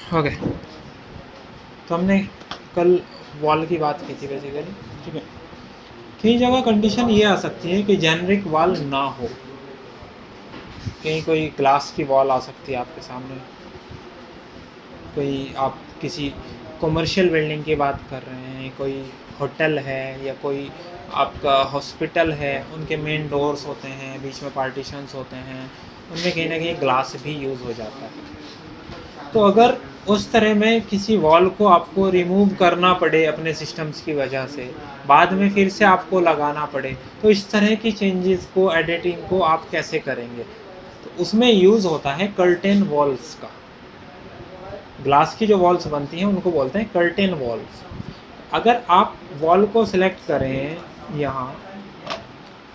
Okay, तो हमने कल वॉल की बात की थी बेसिकली, ठीक है। कई जगह कंडीशन ये आ सकती है कि जेनरिक वॉल ना हो, कहीं कोई ग्लास की वॉल आ सकती है आपके सामने, कोई आप किसी कमर्शियल बिल्डिंग की बात कर रहे हैं, कोई होटल है या कोई आपका हॉस्पिटल है, उनके मेन डोर्स होते हैं, बीच में पार्टीशंस होते हैं, उनमें कहीं ना कहीं ग्लास भी यूज़ हो जाता है। तो अगर उस तरह में किसी वॉल को आपको रिमूव करना पड़े अपने सिस्टम्स की वजह से, बाद में फिर से आपको लगाना पड़े, तो इस तरह की चेंजेस को, एडिटिंग को आप कैसे करेंगे? तो उसमें यूज़ होता है कर्टेन वॉल्स का। ग्लास की जो वॉल्स बनती हैं उनको बोलते हैं कर्टेन वॉल्स। अगर आप वॉल को सिलेक्ट करें, यहाँ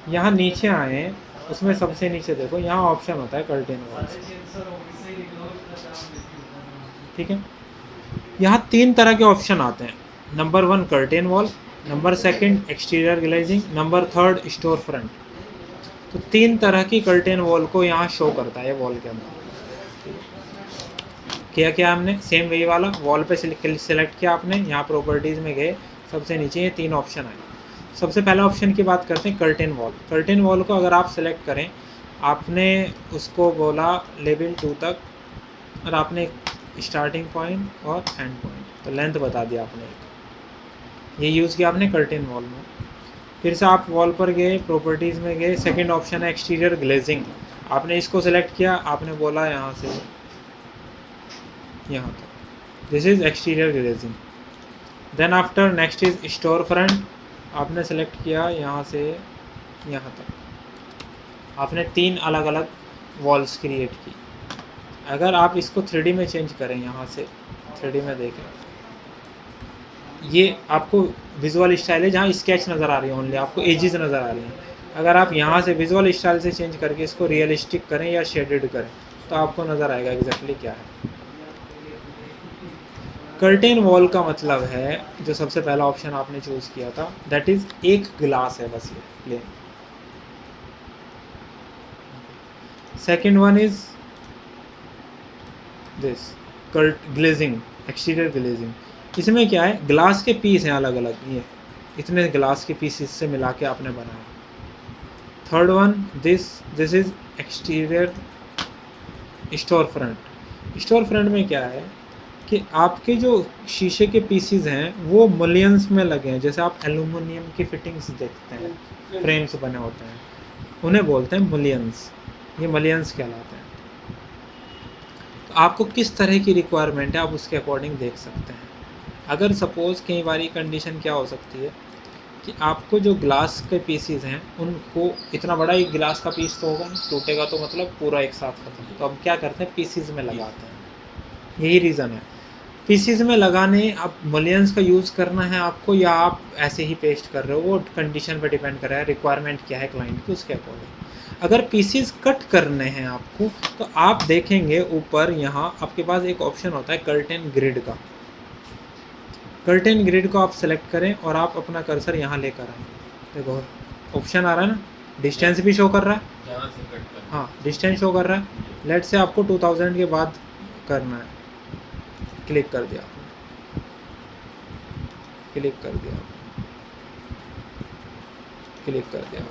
यहाँ नीचे आए, उसमें सबसे नीचे देखो, यहाँ ऑप्शन होता है कर्टेन वॉल्स का, ठीक है। यहाँ 3 तरह के ऑप्शन आते हैं। Number 1 curtain wall, number 2 exterior glazing, number 3 store front. तो 3 तरह की कर्टेन वॉल को यहाँ शो करता है वॉल के अंदर। किया क्या हमने, सेम वही वाला वॉल पे सिलेक्ट किया आपने, यहाँ प्रॉपर्टीज़ में गए, सबसे नीचे ये 3 ऑप्शन आए। सबसे पहला ऑप्शन की बात करते हैं कर्टेन वॉल। कर्टेन वॉल को अगर आप सेलेक्ट करें, आपने उसको बोला लेवल 2 तक, और आपने स्टार्टिंग पॉइंट और एंड पॉइंट, तो लेंथ बता दिया आपने, ये यूज़ किया आपने कर्टेन वॉल में। फिर से आप वॉल पर गए, प्रॉपर्टीज़ में गए, सेकंड ऑप्शन है एक्सटीरियर ग्लेजिंग, आपने इसको सेलेक्ट किया, आपने बोला यहाँ से यहाँ तक, this is exterior glazing. Then after next is store front, आपने सेलेक्ट किया यहाँ से यहाँ तक, आपने 3 अलग अलग वॉल्स क्रिएट की। अगर आप इसको 3D में चेंज करें, यहाँ से 3D में देखें, ये आपको विजुअल स्टाइल है जहाँ स्केच नज़र आ रही है, ओनली आपको एजेस नज़र आ रही हैं। अगर आप यहाँ से विजुअल स्टाइल से चेंज करके इसको रियलिस्टिक करें या शेडेड करें, तो आपको नज़र आएगा एग्जैक्टली क्या है। कर्टेन वॉल का मतलब है, जो सबसे पहला ऑप्शन आपने चूज़ किया था, दैट इज़ एक ग्लास है बस, ये plain. Second one is this curtain glazing, exterior glazing. इसमें क्या है, ग्लास के पीस हैं अलग अलग, ये इतने ग्लास के पीस से मिला के आपने बनाया। Third one this is exterior store front. Store front में क्या है कि आपके जो शीशे के पीसीज हैं वो मिलियंस में लगे हैं, जैसे आप एल्यूमिनियम की फिटिंग्स देखते हैं, फ्रेम्स बने होते हैं, उन्हें बोलते हैं मिलियंस, ये मिलियंस कहलाते हैं। तो आपको किस तरह की रिक्वायरमेंट है, आप उसके अकॉर्डिंग देख सकते हैं। अगर सपोज़ कई बारी कंडीशन क्या हो सकती है कि आपको जो ग्लास के पीसीज हैं उनको, इतना बड़ा एक गिलास का पीस तो होगा नहीं, टूटेगा तो मतलब पूरा एक साथ खत्म, तो हम क्या करते हैं, पीसीज में लगाते हैं। यही रीज़न है, पीसीज में लगाने, अब मिलियंस का यूज़ करना है आपको या आप ऐसे ही पेस्ट कर रहे हो, वो कंडीशन पे डिपेंड कर रहा है, रिक्वायरमेंट क्या है क्लाइंट की, उसके अकॉर्डिंग। अगर पीसीज कट करने हैं आपको, तो आप देखेंगे ऊपर यहाँ आपके पास एक ऑप्शन होता है कर्टेन ग्रिड का। कर्टेन ग्रिड को आप सेलेक्ट करें और आप अपना कर्सर यहाँ लेकर आएँ, देखो ऑप्शन आ रहा है ना, डिस्टेंस भी शो कर रहा है, हाँ डिस्टेंस शो कर रहा है। लेट से आपको 2000 के बाद करना है, क्लिक कर दिया आपने, क्लिक कर दिया, क्लिक कर दिया,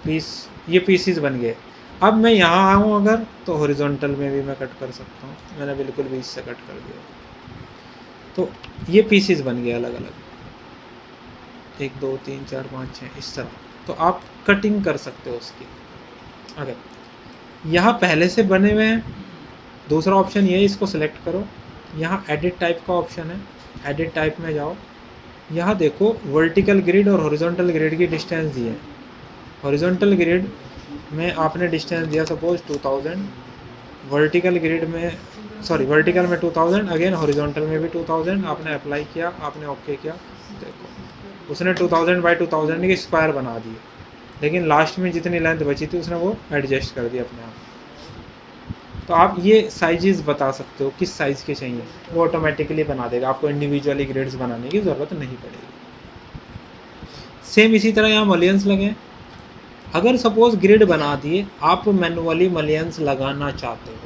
पीस, ये पीसीस बन गए। अब मैं यहाँ आऊँ अगर, तो हॉरिजॉन्टल में भी मैं कट कर सकता हूँ, मैंने बिल्कुल बीच से कट कर दिया, तो ये पीसीस बन गए अलग अलग, 1 2 3 4 5 6 इस तरह। तो आप कटिंग कर सकते हो उसकी। अगर यहाँ पहले से बने हुए हैं, दूसरा ऑप्शन ये है, इसको सिलेक्ट करो, यहाँ एडिट टाइप का ऑप्शन है, एडिट टाइप में जाओ, यहाँ देखो वर्टिकल ग्रिड और हॉरिजॉन्टल ग्रिड की डिस्टेंस दी है। हॉरिजॉन्टल ग्रिड में आपने डिस्टेंस दिया सपोज 2000, वर्टिकल ग्रिड में, सॉरी वर्टिकल में 2000, अगेन हॉरिजॉन्टल में भी 2000, आपने अप्लाई किया, आपने ओके किया, देखो उसने 2000 बाई 2000 की स्क्वायर बना दी, लेकिन लास्ट में जितनी लेंथ बची थी उसने वो एडजस्ट कर दी अपने आप। तो आप ये साइजेस बता सकते हो किस साइज़ के चाहिए, वो ऑटोमेटिकली बना देगा, आपको इंडिविजुअली ग्रिड्स बनाने की ज़रूरत नहीं पड़ेगी। सेम इसी तरह यहाँ मलियंस लगे, अगर सपोज ग्रिड बना दिए, आप मैनुअली मलियंस लगाना चाहते हो,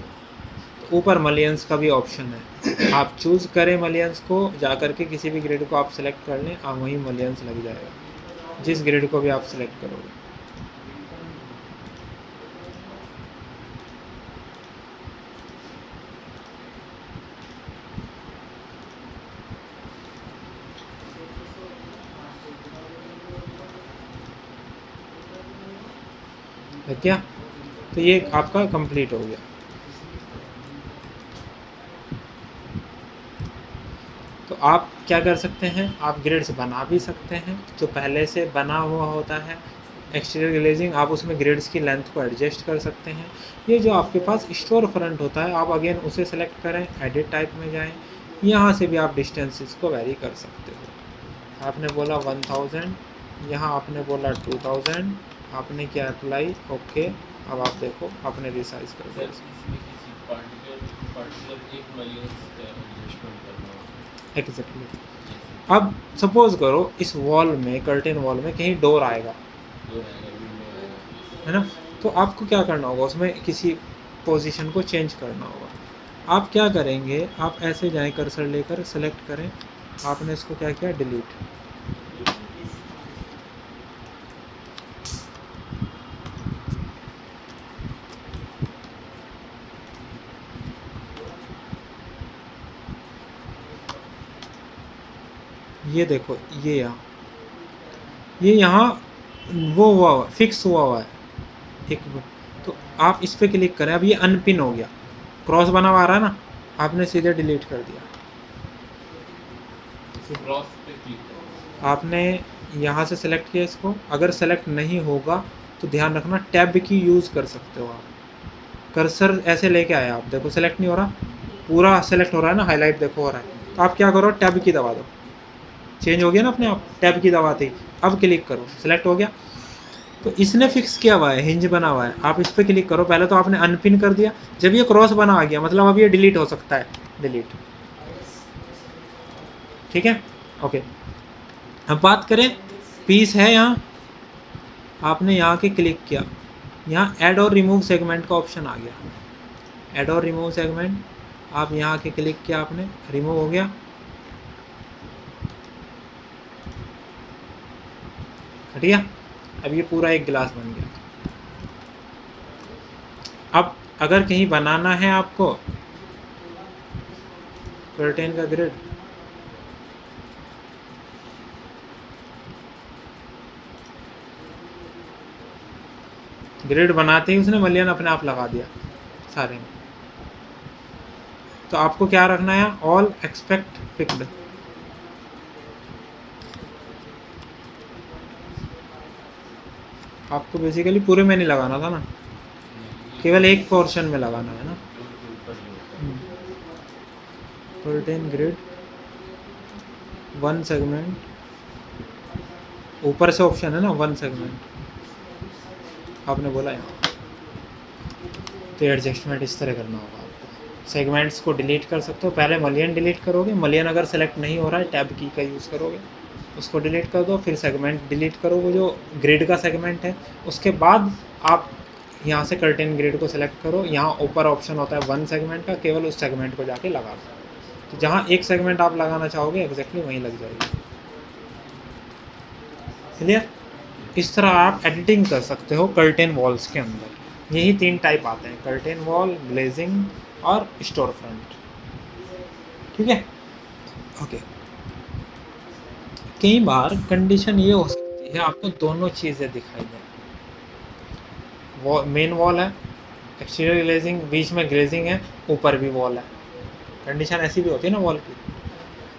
तो ऊपर मलियंस का भी ऑप्शन है, आप चूज़ करें मलियंस को, जा करके किसी भी ग्रिड को आप सेलेक्ट कर लें, आप वहीं मलियंस लग जाएगा, जिस ग्रिड को भी आप सेलेक्ट करोगे। है क्या? तो ये आपका कंप्लीट हो गया। तो आप क्या कर सकते हैं, आप ग्रिड्स बना भी सकते हैं, जो पहले से बना हुआ होता है एक्सटीरियर ग्लेजिंग, आप उसमें ग्रिड्स की लेंथ को एडजस्ट कर सकते हैं। ये जो आपके पास स्टोर फ्रंट होता है, आप अगेन उसे सेलेक्ट करें, एडिट टाइप में जाएं, यहाँ से भी आप डिस्टेंसेस को वेरी कर सकते हो। आपने बोला 1000, यहाँ आपने बोला 2000, आपने क्या अप्लाई, ओके। अब आप देखो आपने रिसाइज कर दिया। सर इसमें किसी पार्टिकुलर एक मलियंस का एडजस्टमेंट करना हो एग्जैक्टली। जैसे अब सपोज करो इस वॉल में, कर्टेन वॉल में कहीं डोर आएगा, डोर आएगा, विंडो आएगा, है ना, तो आपको क्या करना होगा, उसमें किसी पोजीशन को चेंज करना होगा। आप क्या करेंगे, आप ऐसे जाएं, कर्सर लेकर सेलेक्ट करें, आपने इसको क्या किया, डिलीट। ये देखो, ये यहाँ वो हुआ हुआ फिक्स हुआ है एक, तो आप इस पर क्लिक करें, अब ये अनपिन हो गया, क्रॉस बना हुआ आ रहा है ना, आपने सीधे डिलीट कर दिया। क्रॉस पे क्लिक करो। आपने यहाँ से सेलेक्ट किया इसको, अगर सेलेक्ट नहीं होगा तो ध्यान रखना टैब की यूज़ कर सकते हो आप। कर्सर ऐसे लेके आए आप, देखो सेलेक्ट नहीं हो रहा, पूरा सेलेक्ट हो रहा है ना, हाईलाइट देखो हो रहा है, तो आप क्या करो, टैब की दबा दो, चेंज हो गया ना अपने आप, टैब की दबाते ही। अब क्लिक करो, सेलेक्ट हो गया। तो इसने फिक्स किया हुआ है, हिंज बना हुआ है, आप इस पर क्लिक करो, पहले तो आपने अनपिन कर दिया, जब ये क्रॉस बना आ गया मतलब अब ये डिलीट हो सकता है, डिलीट। ठीक है, ओके। अब बात करें, पीस है यहाँ, आपने यहाँ के क्लिक किया, यहाँ ऐड और रिमूव सेगमेंट का ऑप्शन आ गया, ऐड और रिमूव सेगमेंट, आप यहाँ के क्लिक किया, आपने रिमूव हो गया, हट गया। अब ये पूरा एक गिलास बन गया। अब अगर कहीं बनाना है आपको कर्टेन का ग्रिड, ग्रिड बनाते ही उसने मलियन अपने आप लगा दिया सारे में। तो आपको क्या रखना है, ऑल एक्सपेक्ट पिक्ड, आपको बेसिकली पूरे में नहीं लगाना था ना, नहीं, ये केवल एक पोर्शन में लगाना है ना। डोर के ऊपर जो होता है। कर्टेन ग्रिड वन सेगमेंट, ऊपर से ऑप्शन है ना वन सेगमेंट, आपने बोला यहाँ, तो एडजस्टमेंट इस तरह करना होगा आपको। सेगमेंट्स को डिलीट कर सकते हो, पहले मलियन डिलीट करोगे, मलियन अगर सेलेक्ट नहीं हो रहा है टैब की का यूज़ करोगे, उसको डिलीट कर दो, फिर सेगमेंट डिलीट करो, वो जो ग्रिड का सेगमेंट है, उसके बाद आप यहाँ से कर्टेन ग्रिड को सेलेक्ट करो, यहाँ ऊपर ऑप्शन होता है वन सेगमेंट का, केवल उस सेगमेंट को जाके लगा दो, तो जहाँ एक सेगमेंट आप लगाना चाहोगे एग्जैक्टली वहीं लग जाएगी। क्लियर? इस तरह आप एडिटिंग कर सकते हो कर्टेन वॉल्स के अंदर। यही तीन टाइप आते हैं, कर्टेन वॉल, ग्लेजिंग और स्टोर फ्रंट। ठीक है, ओके। कई बार कंडीशन ये हो सकती है आपको दोनों चीज़ें दिखाई दें, मेन वॉल है, एक्सटीरियर ग्लेजिंग, बीच में ग्लेजिंग है, ऊपर भी वॉल है, कंडीशन ऐसी भी होती है ना वॉल की।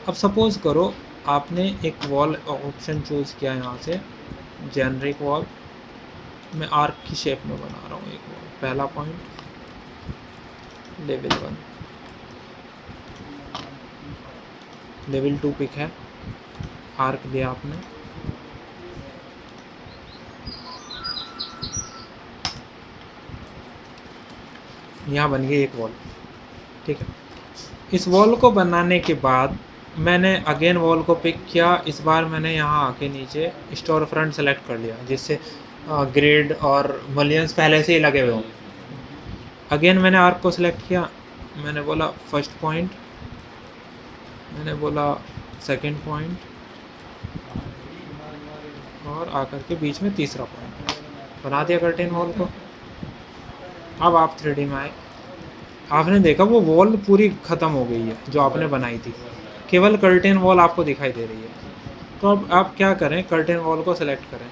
अब सपोज करो आपने एक वॉल ऑप्शन चूज़ किया यहाँ से, जेनरिक वॉल, मैं आर्क की शेप में बना रहा हूँ एक वॉल, पहला पॉइंट, लेवल 1, लेवल 2 पिक है, आर्क दिया आपने, यहाँ बन गई एक वॉल। ठीक है, इस वॉल को बनाने के बाद मैंने अगेन वॉल को पिक किया, इस बार मैंने यहाँ आके नीचे स्टोर फ्रंट सेलेक्ट कर लिया, जिससे ग्रिड और मलियंस पहले से ही लगे हुए हों। अगेन मैंने आर्क को सिलेक्ट किया, मैंने बोला फर्स्ट पॉइंट, मैंने बोला सेकंड पॉइंट, और आकर के बीच में तीसरा पॉइंट। बना दिया कर्टेन वॉल को। अब आप 3D में आए, आपने देखा वो वॉल पूरी ख़त्म हो गई है जो आपने बनाई थी, ओवरलैप। केवल कर्टेन वॉल आपको दिखाई दे रही है। तो अब आप क्या करें, कर्टेन वॉल को सेलेक्ट करें,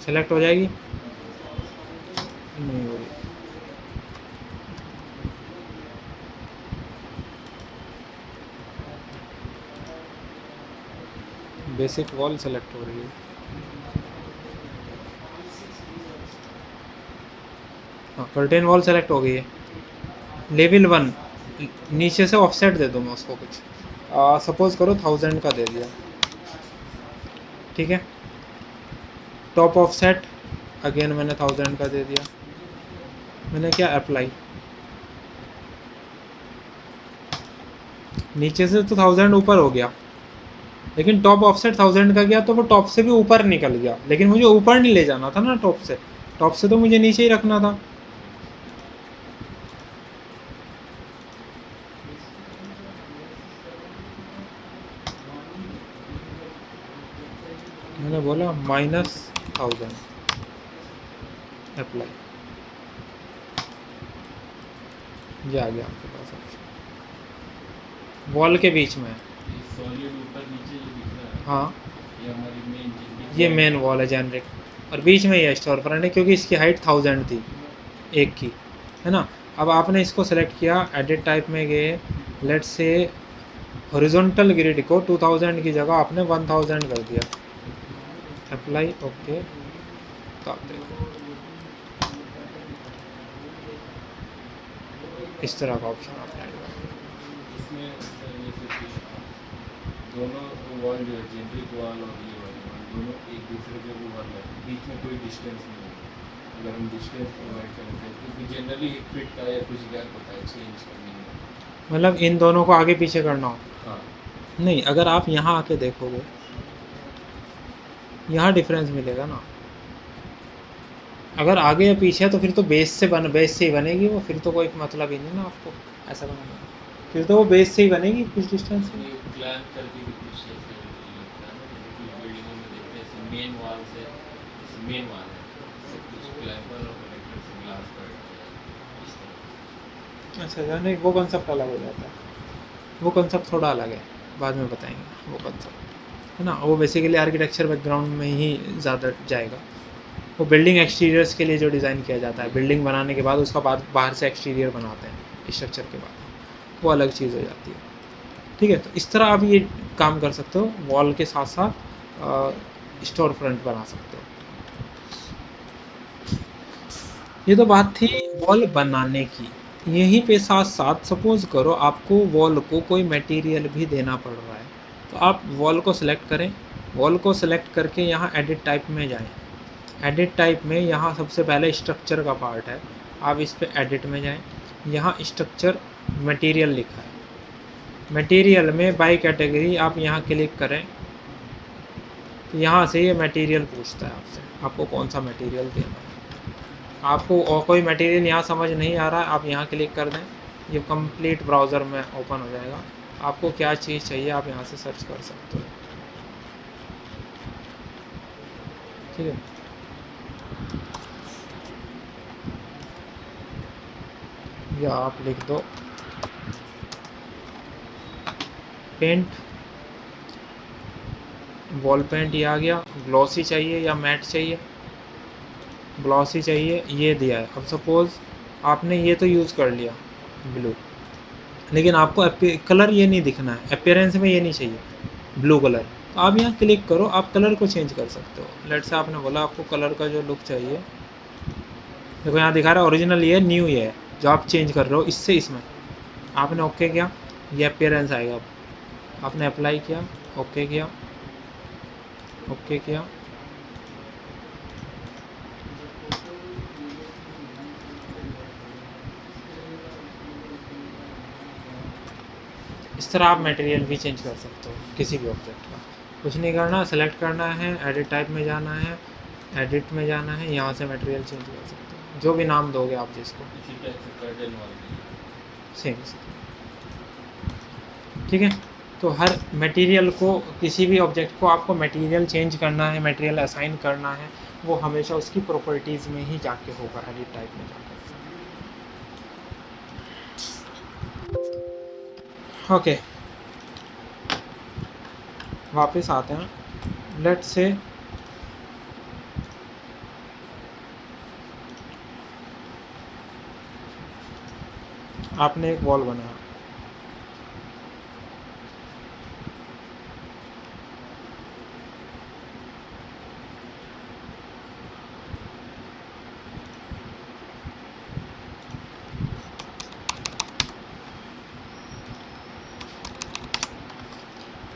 सेलेक्ट हो जाएगी, नहीं हो रही। बेसिक वॉल सेलेक्ट हो रही है। हाँ, कर्टेन वॉल सेलेक्ट हो गई है। लेवल 1, नीचे से ऑफसेट दे दूँ मैं उसको कुछ, सपोज करो 1000 का दे दिया, ठीक है। टॉप ऑफसेट अगेन मैंने 1000 का दे दिया। मैंने क्या अप्लाई, नीचे से तो 1000 ऊपर हो गया, लेकिन टॉप ऑफसेट 1000 का गया तो वो टॉप से भी ऊपर निकल गया, लेकिन मुझे ऊपर नहीं ले जाना था ना टॉप से, टॉप से तो मुझे नीचे ही रखना था। मैंने बोला -1000, अप्लाई, ये आ गया आपके पास ऑप्शन, वॉल के बीच में है। ये सॉलिड ऊपर नीचे जो दिख रहा है, हाँ, ये हमारी मेन जेनरिक ये वॉल मेन है। वॉल है जेनरिक, और बीच में ये स्टोर फ्रंट है क्योंकि इसकी हाइट 1000 थी एक की, है ना। अब आपने इसको सेलेक्ट किया, एडिट टाइप में गए, लेट्स से हॉरिजॉन्टल ग्रिड को 2000 की जगह आपने 1000 कर दिया, अप्लाई, ओके। तो आप देखो इस तरह का ऑप्शन आपने ऐड कर दिया। इसमें सर जैसे कि दोनों वॉल जो है जेनरिक वॉल और ये वाली वॉल दोनों एक दूसरे के ओवरलैप, बीच में कोई डिस्टेंस नहीं है। अगर हम डिस्टेंस प्रोवाइड करें तो क्योंकि जनरली 1 फीट का या कुछ गैप होता है 6 इंच का मिनिमम। मतलब इन दोनों को आगे पीछे करना हो, हाँ। नहीं, अगर आप यहाँ आके देखोगे, यहाँ डिफरेंस मिलेगा ना। अगर आगे या पीछे है तो फिर तो बेस से ही बनेगी वो, फिर तो कोई मतलब ही नहीं ना आपको ऐसा बनाने का, फिर तो वो बेस से ही बनेगी कुछ डिस्टेंस से। ये क्लैम्प करके भी कुछ ऐसे लगता है ना, जैसे कुछ बिल्डिंगों में देखते हैं ऐसे मेन वॉल से, जैसे मेन वॉल है, इससे कुछ क्लैम्पर और कनेक्टर से ग्लास को ऐड किया जाता है इस तरह से। अच्छा अच्छा, नहीं वो कंसेप्ट अलग हो जाता है, वो कंसेप्ट थोड़ा अलग है, बाद में बताएंगे वो कंसेप्ट, है ना। वो बेसिकली आर्किटेक्चर बैकग्राउंड में ही ज़्यादा जाएगा। वो बिल्डिंग एक्सटीरियर्स के लिए जो डिज़ाइन किया जाता है, बिल्डिंग बनाने के बाद उसका बाद बाहर से एक्सटीरियर बनाते हैं स्ट्रक्चर के बाद, वो अलग चीज़ हो जाती है। ठीक है, तो इस तरह आप ये काम कर सकते हो, वॉल के साथ साथ स्टोर फ्रंट बना सकते हो। ये तो बात थी वॉल बनाने की। यहीं पे साथ साथ सपोज करो आपको वॉल को कोई मटेरियल भी देना पड़ रहा है, तो आप वॉल को सिलेक्ट करें, वॉल को सिलेक्ट करके यहाँ एडिट टाइप में जाएं, एडिट टाइप में यहाँ सबसे पहले स्ट्रक्चर का पार्ट है, आप इस पर एडिट में जाएं, यहाँ स्ट्रक्चर मटेरियल लिखा है, मटेरियल में बाय कैटेगरी आप यहाँ क्लिक करें, तो यहाँ से ये मटेरियल पूछता है आपसे, आपको कौन सा मटेरियल देना है। आपको और कोई मटेरियल यहाँ समझ नहीं आ रहा है, आप यहाँ क्लिक कर दें, ये कंप्लीट ब्राउज़र में ओपन हो जाएगा। आपको क्या चीज़ चाहिए आप यहाँ से सर्च कर सकते हो, ठीक है। या आप लिख दो पेंट, वॉल पेंट, ये आ गया। ग्लॉसी चाहिए या मैट चाहिए, ग्लॉसी चाहिए, ये दिया है। अब सपोज़ आपने ये तो यूज़ कर लिया ब्लू, लेकिन आपको कलर ये नहीं दिखना है, अपेयरेंस में ये नहीं चाहिए ब्लू कलर, तो आप यहाँ क्लिक करो, आप कलर को चेंज कर सकते हो। लेट से आपने बोला आपको कलर का जो लुक चाहिए, देखो यहाँ दिखा रहा है ओरिजिनल ये है, न्यू ये है, जो आप चेंज कर रहे हो इससे इसमें, आपने ओके किया, ये अपेयरेंस आएगा। अब आपने अप्लाई किया, ओके किया, ओके किया, इस तरह आप मटेरियल भी चेंज कर सकते हो किसी भी ऑब्जेक्ट का। कुछ नहीं करना, सेलेक्ट करना है, एडिट टाइप में जाना है, एडिट में जाना है, यहाँ से मटेरियल चेंज कर सकते हो। जो भी नाम दोगे आप जिसको, इसी टाइप से कर्टेन वॉल भी है। सेम। ठीक है, तो हर मटेरियल को, किसी भी ऑब्जेक्ट को आपको मटेरियल चेंज करना है, मटेरियल असाइन करना है, वो हमेशा उसकी प्रॉपर्टीज़ में ही जाके होगा, एडिट टाइप में जाकर। ओके, वापस आते हैं। लेट्स से आपने एक वॉल बनाया,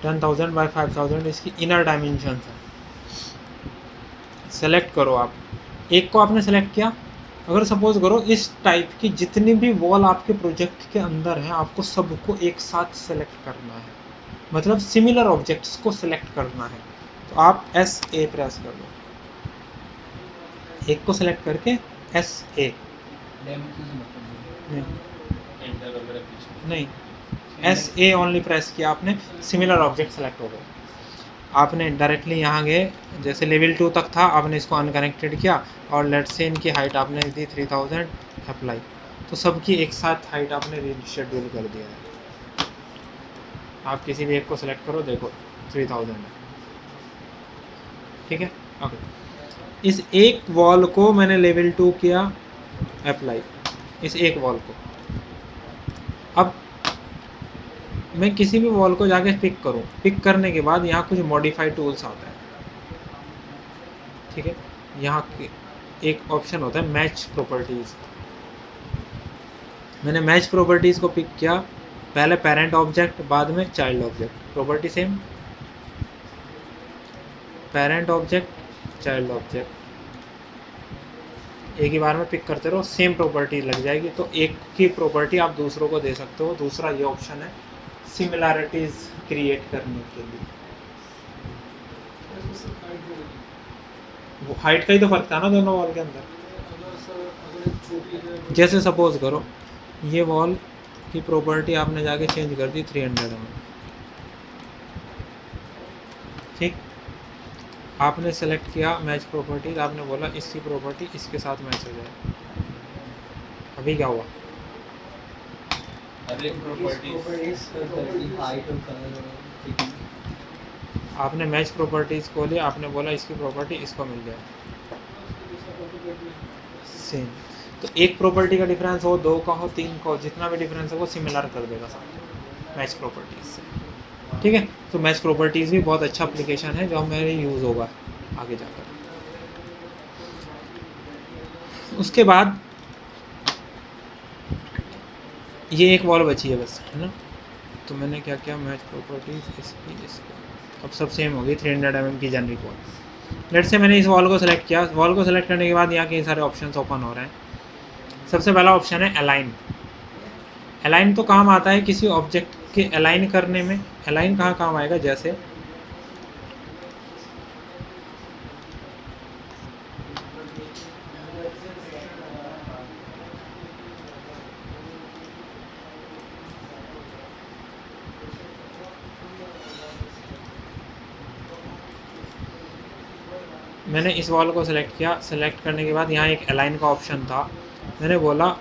टेन 1000 बाई 5000 इसकी इनर डायमेंशन है। सेलेक्ट करो आप, एक को आपने सेलेक्ट किया। अगर सपोज करो इस टाइप की जितनी भी वॉल आपके प्रोजेक्ट के अंदर है, आपको सबको एक साथ सेलेक्ट करना है, मतलब सिमिलर ऑब्जेक्ट्स को सेलेक्ट करना है। तो आप एस ए प्रेस कर दो, एक को सेलेक्ट करके एस ए, एंटर वगैरह कुछ नहीं, एस ए ओनली प्रेस किया आपने, सिमिलर ऑब्जेक्ट सेलेक्ट हो गए। आपने डायरेक्टली यहाँ गए, जैसे लेवल 2 तक था, आपने इसको अनकनेक्टेड किया और लेट्स से इनकी हाइट आपने दी 3000, अप्लाई, तो सबकी एक साथ हाइट आपने रीशेड्यूल कर दिया है। आप किसी भी एक को सेलेक्ट करो, देखो 3000 है। ठीक है, ओके। इस एक वॉल को मैंने लेवल 2 किया, अप्लाई, इस एक वॉल को। अब मैं किसी भी वॉल को जाके पिक करूं, पिक करने के बाद यहाँ कुछ मॉडिफाई टूल्स आता है। ठीक है, यहाँ एक ऑप्शन होता है मैच प्रॉपर्टीज। मैंने मैच प्रॉपर्टीज को पिक किया, पहले पेरेंट ऑब्जेक्ट, बाद में child object, property same, parent object child object, एक ही बार में पिक करते रहो, सेम प्रॉपर्टी लग जाएगी। तो एक की प्रॉपर्टी आप दूसरों को दे सकते हो। दूसरा ये ऑप्शन है सिमिलैरिटीज क्रिएट करने के लिए। वो हाइट का ही तो फर्क था ना दोनों वॉल के अंदर। जैसे सपोज करो ये वॉल की प्रॉपर्टी आपने जाके चेंज कर दी 300 में, ठीक, आपने सेलेक्ट किया मैच प्रॉपर्टीज, आपने बोला इसकी प्रॉपर्टी इसके साथ मैच हो जाए। अभी क्या हुआ, हर एक प्रॉपर्टीज हाइट और कलर और थिकनेस आपने मैच प्रॉपर्टीज को लिया, आपने बोला इसकी प्रॉपर्टी इसको मिल जाए, सेम। तो एक प्रॉपर्टी का डिफरेंस हो, दो का हो, तीन का हो, जितना भी डिफरेंस है वो सिमिलर कर देगा सब मैच प्रॉपर्टीज से। ठीक है, तो मैच प्रॉपर्टीज भी बहुत अच्छा एप्लीकेशन है जो मेरे यूज़ होगा आगे जाकर। उसके बाद ये एक वॉल बची है बस, है ना। तो मैंने क्या किया, मैच प्रॉपर्टीज इसकी अब सब सेम हो गई, 300 mm की जेनरिक वॉल। लेट से मैंने इस वॉल को सेलेक्ट किया, वॉल को सेलेक्ट करने के बाद यहाँ कई सारे ऑप्शन ओपन हो रहे हैं। सबसे पहला ऑप्शन है अलाइन। अलाइन तो काम आता है किसी ऑब्जेक्ट के अलाइन करने में। अलाइन कहाँ काम आएगा, जैसे मैंने इस वॉल को सेलेक्ट किया, सेलेक्ट करने के बाद यहाँ एक अलाइन का ऑप्शन था, मैंने बोला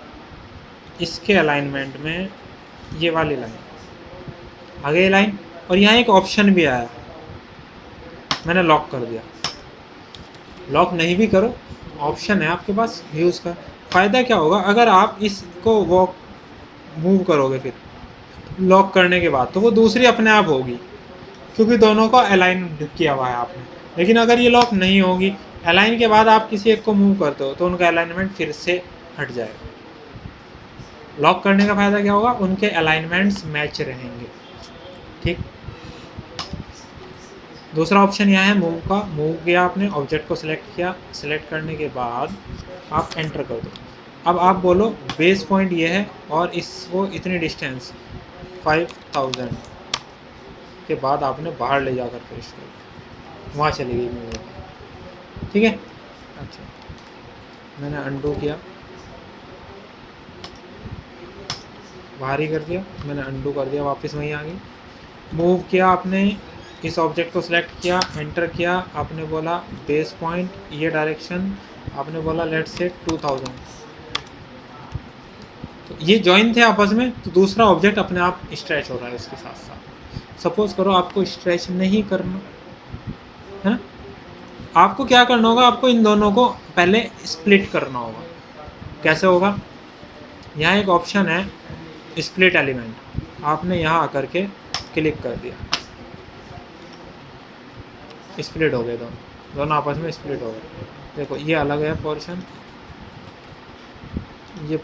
इसके अलाइनमेंट में ये वाली लाइन, आगे लाइन, और यहाँ एक ऑप्शन भी आया, मैंने लॉक कर दिया। लॉक नहीं भी करो, ऑप्शन है आपके पास यूज़ का। फ़ायदा क्या होगा, अगर आप इसको वॉक मूव करोगे फिर लॉक करने के बाद, तो वो दूसरी अपने आप होगी, क्योंकि दोनों को अलाइन किया हुआ है आपने। लेकिन अगर ये लॉक नहीं होगी, अलाइन के बाद आप किसी एक को मूव करते हो तो उनका अलाइनमेंट फिर से हट जाएगा। लॉक करने का फ़ायदा क्या होगा, उनके अलाइनमेंट्स मैच रहेंगे। ठीक, दूसरा ऑप्शन यहाँ है मूव का। मूव किया आपने, ऑब्जेक्ट को सिलेक्ट किया, सिलेक्ट करने के बाद आप एंटर कर दो। अब आप बोलो बेस पॉइंट ये है और इसको इतनी डिस्टेंस 5000 के बाद आपने बाहर ले जाकर पेश कर, वहाँ चली गई मूव। ठीक है, अच्छा, मैंने अंडू किया, भारी कर दिया, मैंने अंडू कर दिया, वापस वहीं आ गई। मूव किया आपने, इस ऑब्जेक्ट को सिलेक्ट किया, एंटर किया, आपने बोला बेस पॉइंट ये डायरेक्शन, आपने बोला लेट्स से 2000, तो ये जॉइन थे आपस में, तो दूसरा ऑब्जेक्ट अपने आप स्ट्रेच हो रहा है उसके साथ साथ। सपोज करो आपको स्ट्रेच नहीं करना है ना, आपको क्या करना होगा, आपको इन दोनों को पहले स्प्लिट करना होगा। कैसे होगा, यहाँ एक ऑप्शन है स्प्लिट एलिमेंट, आपने यहाँ आकर के क्लिक कर दिया, स्प्लिट हो गए दोनों, दोनों आपस में स्प्लिट हो गए। देखो ये अलग है पोर्शन, ये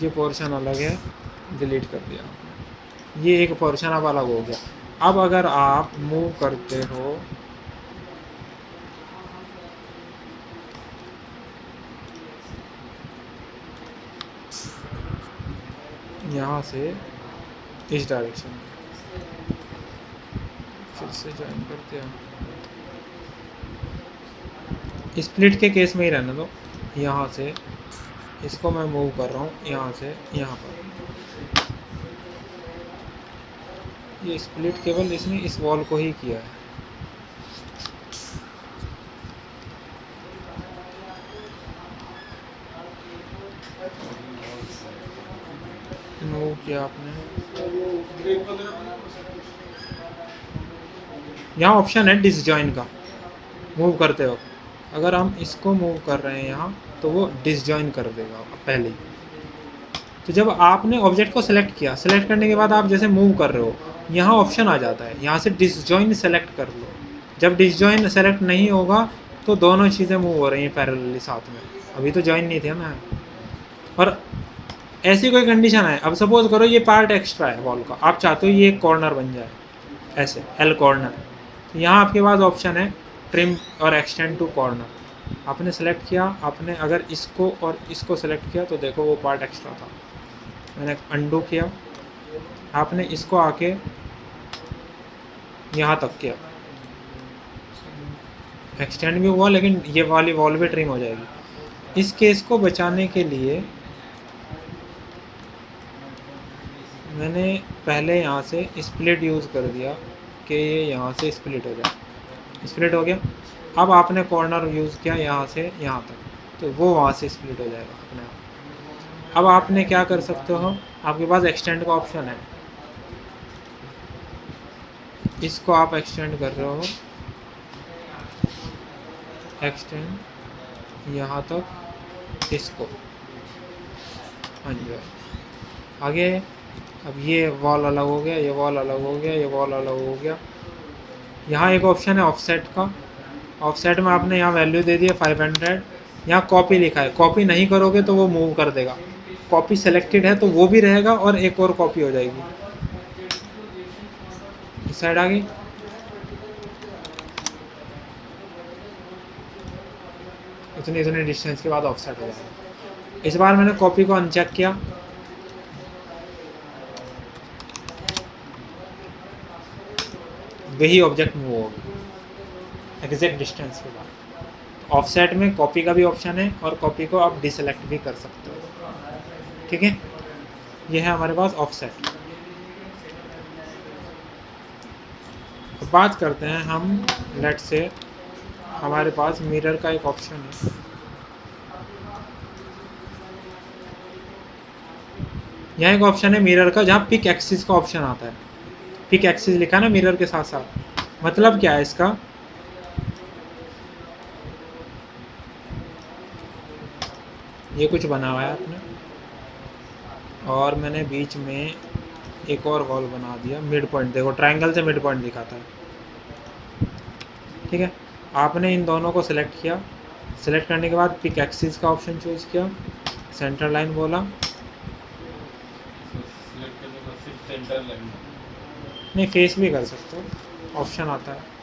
ये पोर्शन अलग है, डिलीट कर दिया आपने, ये एक पोर्शन अब अलग हो गया। अब अगर आप मूव करते हो यहाँ से इस डायरेक्शन में, फिर से ज्वाइन करते हैं, स्प्लिट के केस में ही रहने दो। यहाँ से इसको मैं मूव कर रहा हूँ यहाँ से यहाँ पर, ये स्प्लिट केवल इसने इस वॉल को ही किया है। और ये वॉल सेलेक्ट करने के लिए मूव किया आपने, यहाँ ऑप्शन है डिसजॉइन का, मूव करते वक्त अगर हम इसको मूव कर रहे हैं यहाँ, तो वो डिसजॉइन कर देगा पहले ही। तो जब आपने ऑब्जेक्ट को सिलेक्ट किया, सिलेक्ट करने के बाद आप जैसे मूव कर रहे हो, यहाँ ऑप्शन आ जाता है, यहाँ से डिसजॉइन सेलेक्ट कर लो। जब डिसजॉइन सेलेक्ट नहीं होगा तो दोनों चीज़ें मूव हो रही हैं पैरेलली साथ में, अभी तो जॉइन नहीं थे ना। और ऐसी कोई कंडीशन है, अब सपोज करो ये पार्ट एक्स्ट्रा है वॉल का, आप चाहते हो ये एक कॉर्नर बन जाए ऐसे एल कॉर्नर, तो यहाँ आपके पास ऑप्शन है ट्रिम और एक्सटेंड टू कॉर्नर, आपने सेलेक्ट किया, आपने अगर इसको और इसको सेलेक्ट किया तो देखो वो पार्ट एक्स्ट्रा था, मैंने अंडू किया, आपने इसको आके यहाँ तक किया, एक्सटेंड भी हुआ लेकिन ये वाली वॉल भी ट्रिम हो जाएगी। इस केस को बचाने के लिए मैंने पहले यहाँ से स्प्लिट यूज़ कर दिया कि ये यहाँ से स्प्लिट हो जाए, स्प्लिट हो गया। अब आपने कॉर्नर यूज़ किया यहाँ से यहाँ तक, तो वो वहाँ से स्प्लिट हो जाएगा अपने आप। अब आपने क्या कर सकते हो, आपके पास एक्सटेंड का ऑप्शन है, इसको आप एक्सटेंड कर रहे हो, एक्सटेंड यहाँ तक इसको, हाँ जी आगे। अब ये वॉल अलग हो गया, ये वॉल अलग हो गया, ये वॉल अलग हो गया। यहाँ एक ऑप्शन है ऑफसेट का, ऑफसेट में आपने यहाँ वैल्यू दे दी है 500, यहाँ कॉपी लिखा है, कॉपी नहीं करोगे तो वो मूव कर देगा, कॉपी सेलेक्टेड है तो वो भी रहेगा और एक और कॉपी हो जाएगी। इस साइड आ गई, इतनी इतनी डिस्टेंस के बाद ऑफसेट हो जाएगा। इस बार मैंने कॉपी को अनचेक किया, वही ऑब्जेक्ट मूव होगा एग्जैक्ट डिस्टेंस के बाद। ऑफसेट में कॉपी का भी ऑप्शन है और कॉपी को आप डिसेलेक्ट भी कर सकते हो, ठीक है। ये है हमारे पास ऑफसेट। अब बात करते हैं हम, लेट से हमारे पास मिरर का एक ऑप्शन है, यहाँ एक ऑप्शन है मिरर का जहाँ पिक एक्सिस का ऑप्शन आता है, पिक एक्सिस लिखा है ना मिरर के साथ साथ, मतलब क्या है इसका, ये कुछ बना हुआ है आपने और मैंने बीच में एक और वॉल बना दिया, मिड पॉइंट देखो ट्रायंगल से मिड पॉइंट दिखाता है, ठीक है। आपने इन दोनों को सिलेक्ट किया, सिलेक्ट करने के बाद पिक एक्सिस का ऑप्शन चूज़ किया, सेंटर लाइन बोला, इसको सिलेक्ट करने के बाद सिर्फ सेंटर लाइन बनाना है। नहीं फेस भी कर सकते हो, ऑप्शन आता है।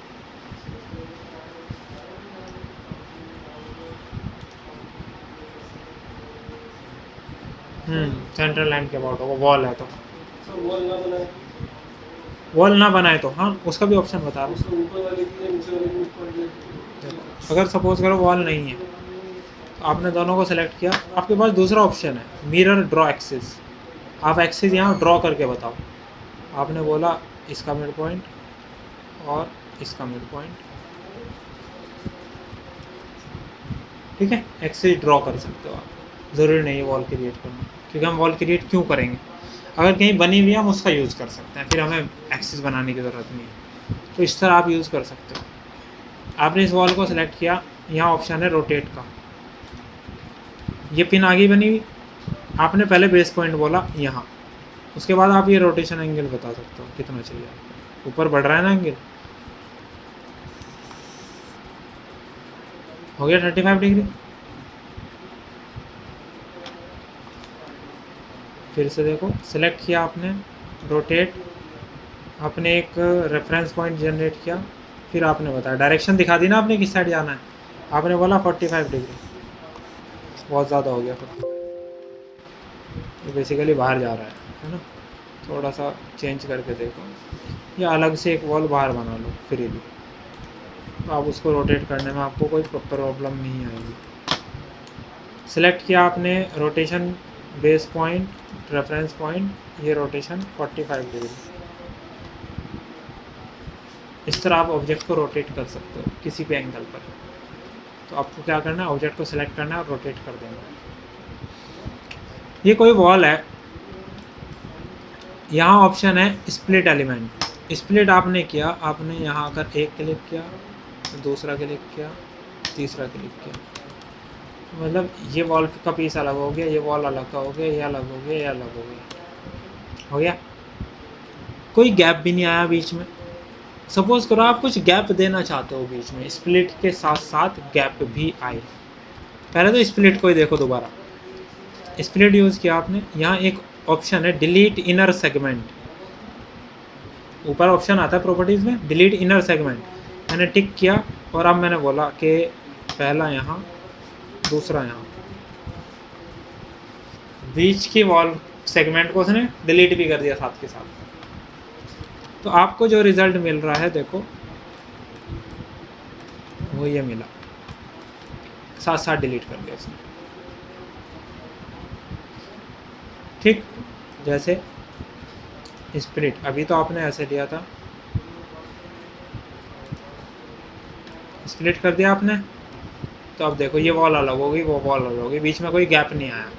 सेंट्रल लाइन के अबाउट होगा, वॉल है तो, वॉल ना बनाए, वॉल ना बनाए तो हाँ उसका भी ऑप्शन बता रहा उसको ऊपर वाले की या नीचे वाले की मिड पॉइंट हूँ। देखो अगर सपोज करो वॉल नहीं है, तो आपने दोनों को सिलेक्ट किया, आपके पास दूसरा ऑप्शन है मिरर ड्रॉ एक्सिस। आप एक्सिस यहाँ ड्रॉ करके बताओ। आपने बोला इसका मिड पॉइंट और इसका मिड पॉइंट, ठीक है, एक्सिस ड्रॉ कर सकते हो आप, ज़रूरी नहीं है वॉल क्रिएट करना, क्योंकि हम वॉल क्रिएट क्यों करेंगे, अगर कहीं बनी हुई है हम उसका यूज़ कर सकते हैं, फिर हमें एक्सिस बनाने की ज़रूरत नहीं है। तो इस तरह आप यूज़ कर सकते हो। आपने इस वॉल को सिलेक्ट किया, यहाँ ऑप्शन है रोटेट का, ये पिन आगे बनी हुई, आपने पहले बेस पॉइंट बोला यहाँ, उसके बाद आप ये रोटेशन एंगल बता सकते हो कितना चाहिए आपको, ऊपर बढ़ रहा है ना एंगल, हो गया 35 डिग्री। फिर से देखो, सेलेक्ट किया आपने, रोटेट, आपने एक रेफरेंस पॉइंट जनरेट किया, फिर आपने बताया डायरेक्शन दिखा दी ना आपने किस साइड जाना है, आपने बोला 45 डिग्री, बहुत ज़्यादा हो गया फिर, ये बेसिकली बाहर जा रहा है ना, थोड़ा सा चेंज करके देखो, या अलग से एक वॉल बाहर बना लो फ्रीली, तो आप उसको रोटेट करने में आपको कोई प्रॉब्लम नहीं आएगी। सिलेक्ट किया आपने rotation, base point, reference point, ये रोटेशन 45 डिग्री, इस तरह आप ऑब्जेक्ट को रोटेट कर सकते हो किसी भी एंगल पर। तो आपको क्या करना है, ऑब्जेक्ट को सिलेक्ट करना है और रोटेट कर देना है। ये कोई वॉल है, यहाँ ऑप्शन है स्प्लिट एलिमेंट, स्प्लिट आपने किया, आपने यहाँ आकर एक क्लिक किया, दूसरा क्लिक किया, तीसरा क्लिक किया, मतलब ये वॉल का पीस अलग हो गया, ये वॉल अलग का हो गया, ये अलग हो गया, ये अलग हो गया, कोई गैप भी नहीं आया बीच में। सपोज करो आप कुछ गैप देना चाहते हो बीच में, स्प्लिट के साथ साथ गैप भी आए, पहले तो स्प्लिट को ही देखो दोबारा, स्प्लिट यूज़ किया आपने, यहाँ एक ऑप्शन है डिलीट इनर सेगमेंट, ऊपर ऑप्शन आता है प्रॉपर्टीज़ में डिलीट इनर सेगमेंट, मैंने टिक किया और अब मैंने बोला कि पहला यहाँ, दूसरा यहाँ, बीच की वॉल सेगमेंट को उसने डिलीट भी कर दिया साथ के साथ। तो आपको जो रिजल्ट मिल रहा है देखो, वो ये मिला, साथ साथ डिलीट कर दिया उसने, ठीक। जैसे स्प्लिट अभी तो आपने ऐसे लिया था, स्प्लिट कर दिया आपने, तो अब देखो ये वॉल अलग हो गई, वो वॉल अलग हो गई, बीच में कोई गैप नहीं आया।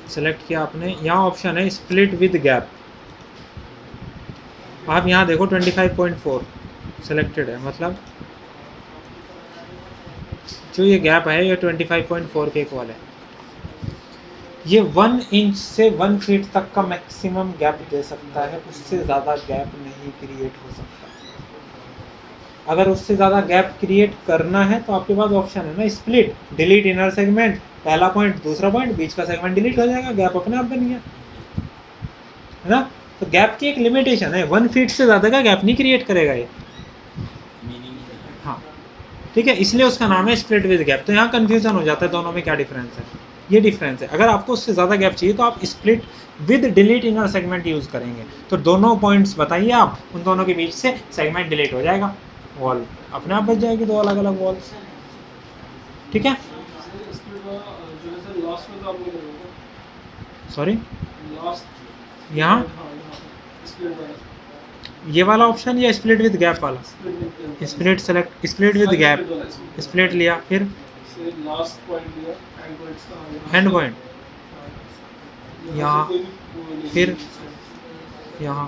सेलेक्ट किया आपने, यहाँ ऑप्शन है स्प्लिट विद गैप, आप यहाँ देखो 25.4 सेलेक्टेड है, मतलब जो ये गैप है ये 25.4 के इक्वल है, ये 1 इंच से 1 फीट तक का मैक्सिमम गैप दे सकता है, उससे ज़्यादा गैप नहीं क्रिएट हो सकता। अगर उससे ज़्यादा गैप क्रिएट करना है तो आपके पास ऑप्शन है ना स्प्लिट, डिलीट इनर सेगमेंट, पहला पॉइंट दूसरा पॉइंट, बीच का सेगमेंट डिलीट हो जाएगा, गैप अपने आप बन गया, है ना। तो गैप की एक लिमिटेशन है, 1 फीट से ज़्यादा का गैप नहीं क्रिएट करेगा ये, हाँ ठीक है, इसलिए उसका नाम है स्प्लिट विद गैप। तो यहाँ कंफ्यूजन हो जाता है दोनों में क्या डिफरेंस है, ये डिफरेंस है। अगर आपको उससे ज़्यादा गैप चाहिए तो आप split with delete inner segment use करेंगे, तो दोनों पॉइंट्स बताइए आप, उन दोनों के बीच से सेगमेंट डिलीट हो जाएगा, वॉल अपने आप बच जाएगी, दो अलग अलग वॉल्स, ठीक है। सर स्प्लिट वाला जो है सर लास्ट में तो आप नहीं करोगे, सॉरी, लास्ट यहाँ हाँ यहाँ पे स्प्लिट वाला, ये वाला ऑप्शन या स्प्लिट विद गैप वाला, स्प्लिट विद गैप वाला, split select, split with gap, split वाला, स्प्लिट वाला, स्प्लिट लिया, फिर से लास्ट पॉइंट लिया, एंड पॉइंट्स का यहाँ एंड से, पॉइंट, हाँ यहाँ से यहाँ, कोई भी वो ले फिर लीजिए सेगमेंट, यहाँ,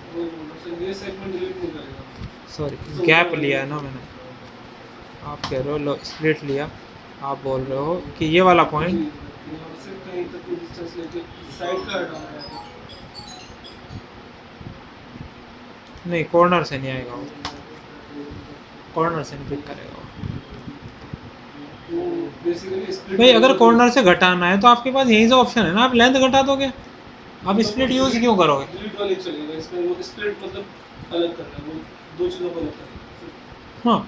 वो बोल रहा हूँ सर ये सेगमेंट डिलीट नहीं करेगा, सॉरी इससे ऊपर गैप वाले लिया को, है ना मैंने, आप कह रहे हो लो स्प्लिट लिया, आप बोल रहे हो कि ये वाला जी पॉइंट, यहाँ से कहीं तक कोई डिस्टेंस लेके साइड का हटाना है तो, नहीं कॉर्नर से नहीं आएगा वो, कॉर्नर से नहीं पिक करेगा वो। तो बेसिकली स्प्लिट भाई का अगर यूज़ कॉर्नर से घटाना है तो आपके पास यही से ऑप्शन है ना, आप लेंथ घटा दोगे, आप मतलब वो स्प्लिट यूज डिलीट क्यों करोगे। डिलीट वाले चलेगा इसमें, वो स्प्लिट मतलब अलग करना है, वो दो चीज़ों को अलग करना है फिर, हाँ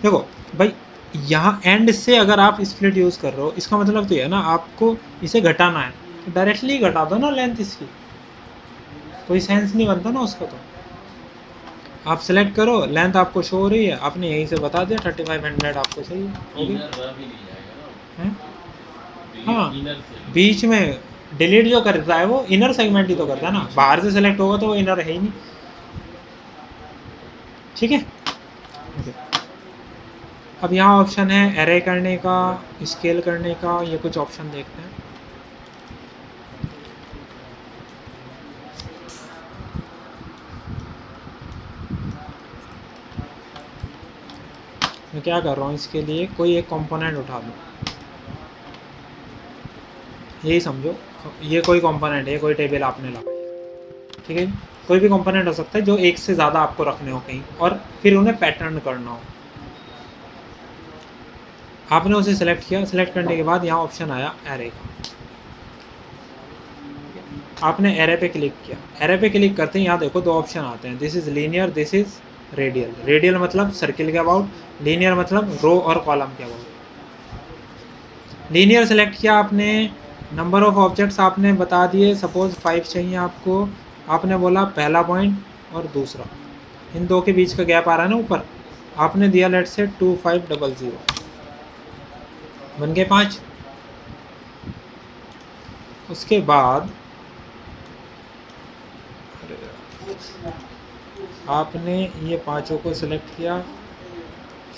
देखो भाई, यहाँ एंड से अगर आप स्प्लिट यूज़ कर रहे हो, इसका मतलब तो ये है ना आपको इसे घटाना है, तो डायरेक्टली घटा दो ना लेंथ इसकी, कोई सेंस नहीं बनता ना उसका। तो आप सेलेक्ट करो, लेंथ आपको शो हो रही है, आपने यहीं से बता दिया 3500 आपको चाहिए, हो गई। इनर रह भी नहीं जाएगा ना वो। हैं? डिलीट हाँ, इनर से भी। बीच में डिलीट जो करता है वो इनर सेगमेंट ही तो करता है ना, बाहर से सेलेक्ट होगा तो वो इनर है ही नहीं। ठीक है, ओके। अब यहाँ ऑप्शन है एरे करने का, स्केल करने का, ये कुछ ऑप्शन देखते हैं। मैं क्या कर रहा हूँ, इसके लिए कोई एक कंपोनेंट उठा लूँ, यही समझो ये कोई कंपोनेंट है, कोई टेबल आपने लगाई है, ठीक है। कोई भी कंपोनेंट हो सकता है जो एक से ज़्यादा आपको रखने हो कहीं, और फिर उन्हें पैटर्न करना हो। आपने उसे सेलेक्ट किया, सेलेक्ट करने के बाद यहाँ ऑप्शन आया एरे का, आपने एरे पे क्लिक किया। एरे पे क्लिक करते ही यहाँ देखो दो ऑप्शन आते हैं, this is linear, this is radial. Radial मतलब सर्किल के अबाउट, लीनियर मतलब रो और कॉलम के अबाउट। लीनियर सेलेक्ट किया आपने, नंबर ऑफ ऑब्जेक्ट्स आपने बता दिए, सपोज 5 चाहिए आपको, आपने बोला पहला पॉइंट और दूसरा, इन दो के बीच का गैप आ रहा है ना ऊपर, आपने दिया लेट से 2500, बन गए 5। उसके बाद आपने ये पांचों को सिलेक्ट किया,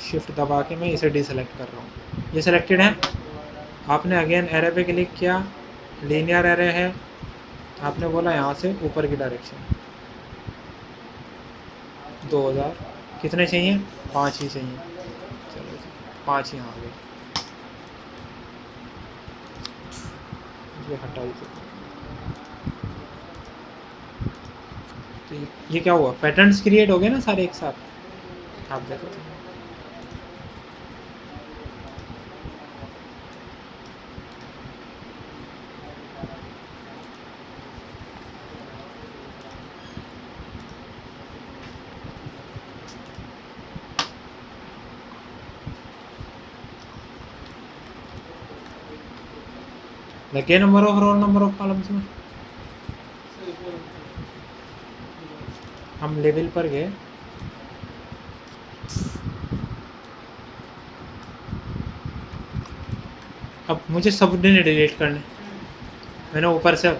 शिफ्ट दबा के मैं इसे डिसेलेक्ट कर रहा हूँ, ये सिलेक्टेड है। आपने अगेन एरे पे क्लिक किया, लीनियर एरे है, आपने बोला यहाँ से ऊपर की डायरेक्शन 2000, कितने चाहिए, 5 ही चाहिए, चलो जी 5 यहाँ आ गए, ये हटा ही देते हैं। तो ये क्या हुआ, पैटर्न्स क्रिएट हो गए ना सारे एक साथ, आप देखो तो। लगे number of row, number of columns में, सही बोल। हम लेवल पर गए, अब मुझे सब ने डिलीट करने, मैंने ऊपर से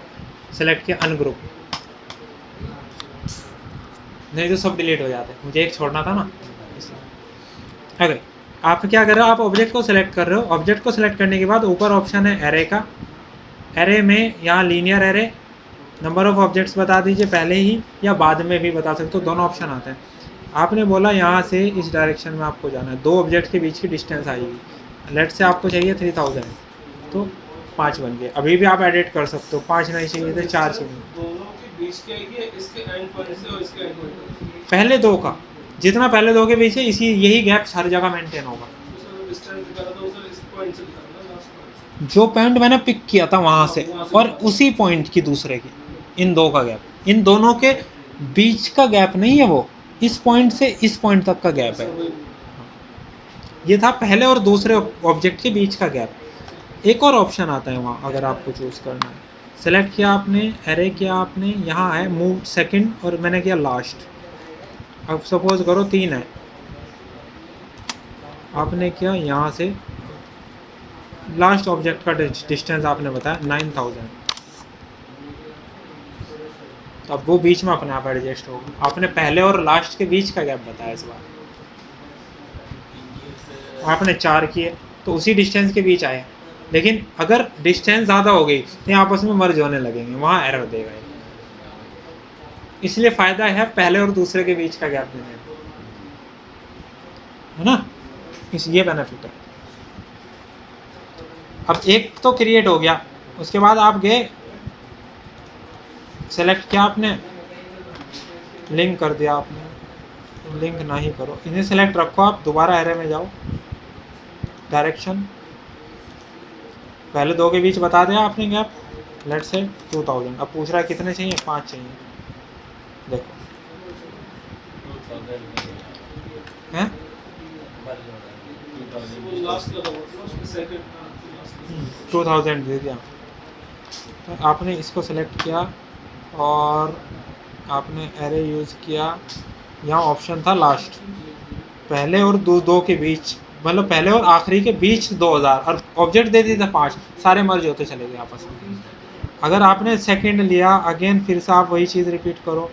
सेलेक्ट किया अनग्रुप, नहीं तो सब डिलीट हो जाते, मुझे एक छोड़ना था ना इसलिए। अगर आप क्या कर रहे हो, आप ऑब्जेक्ट को सिलेक्ट कर रहे हो, ऑब्जेक्ट को सिलेक्ट करने के बाद ऊपर ऑप्शन है एरे का, एरे में यहाँ linear array, number of objects बता दीजिए पहले ही या बाद में भी बता सकते हो, दोनों ऑप्शन आते हैं। आपने बोला यहाँ से इस डायरेक्शन में आपको जाना है, दो ऑब्जेक्ट के बीच की डिस्टेंस आएगी, लेट से आपको चाहिए 3000, तो 5 बन गए। अभी भी आप एडिट कर सकते हो, 5 नहीं चाहिए थे 4 डिस्टेंस चाहिए, दोनों के बीच की आएगी या इसके एंड पॉइंट से और इसके एंड पॉइंट तक? पहले दो का, जितना पहले दो के बीच है इसी यही गैप हर जगह मेंटेन होगा। तो सर जो डिस्टेंस दिखा रहा था वो सर इस पॉइंट से दिखा रहा था, लास्ट पॉइंट से। जो पॉइंट मैंने पिक किया था वहां हाँ से, वहाँ से और दिखा रहा उसी पॉइंट की दूसरे की, इन दो का गैप, इन दोनों के बीच का गैप नहीं है वो, इस पॉइंट से इस पॉइंट तक का था। हाँ गैप है। सर वही। ये था पहले और दूसरे ऑब्जेक्ट के बीच का गैप। ठीक। एक और ऑप्शन आता है वहाँ, अगर आपको चूज करना है, सेलेक्ट किया आपने, एरे किया आपने, यहाँ है मूव सेकंड और मैंने किया लास्ट। अब सपोज करो 3 है, आपने किया यहाँ से लास्ट ऑब्जेक्ट का डिस्टेंस आपने बताया 9000, तो अब वो बीच में अपने आप एडजस्ट होगा। आपने पहले और लास्ट के बीच का गैप बताया इस बार, आपने 4 किए तो उसी डिस्टेंस के बीच आए, लेकिन अगर डिस्टेंस ज़्यादा हो गई तो ये आपस में मर्ज होने लगेंगे, वहाँ एरर देगा ये। इसलिए फ़ायदा है पहले और दूसरे के बीच का गैप देने का, है ना, इस ये बेनिफिट है। अब एक तो क्रिएट हो गया, उसके बाद आप गए, सेलेक्ट किया आपने, लिंक कर दिया आपने, लिंक ना ही करो, इन्हें सेलेक्ट रखो, आप दोबारा एरे में जाओ, डायरेक्शन पहले दो के बीच बता दिया आपने गैप, लेट से 2000, अब पूछ रहा है कितने चाहिए, 5 चाहिए, देखो 2000 में नहीं आ रहा, हैं, मर्ज हो रहा है। वो लास्ट लगा हुआ था ना उसमें सेकंड, हाँ लास्ट 2000 दे दिया। तो आपने इसको सेलेक्ट किया और आपने एरे यूज़ किया। यहाँ ऑप्शन था लास्ट, पहले और दो के बीच, मतलब पहले और आखिरी के बीच 2000, और ऑब्जेक्ट दे दिए थे 5, सारे मर्ज होते चले गए आपस में। अगर आपने सेकंड लिया, अगेन फिर से आप वही चीज़ रिपीट करो,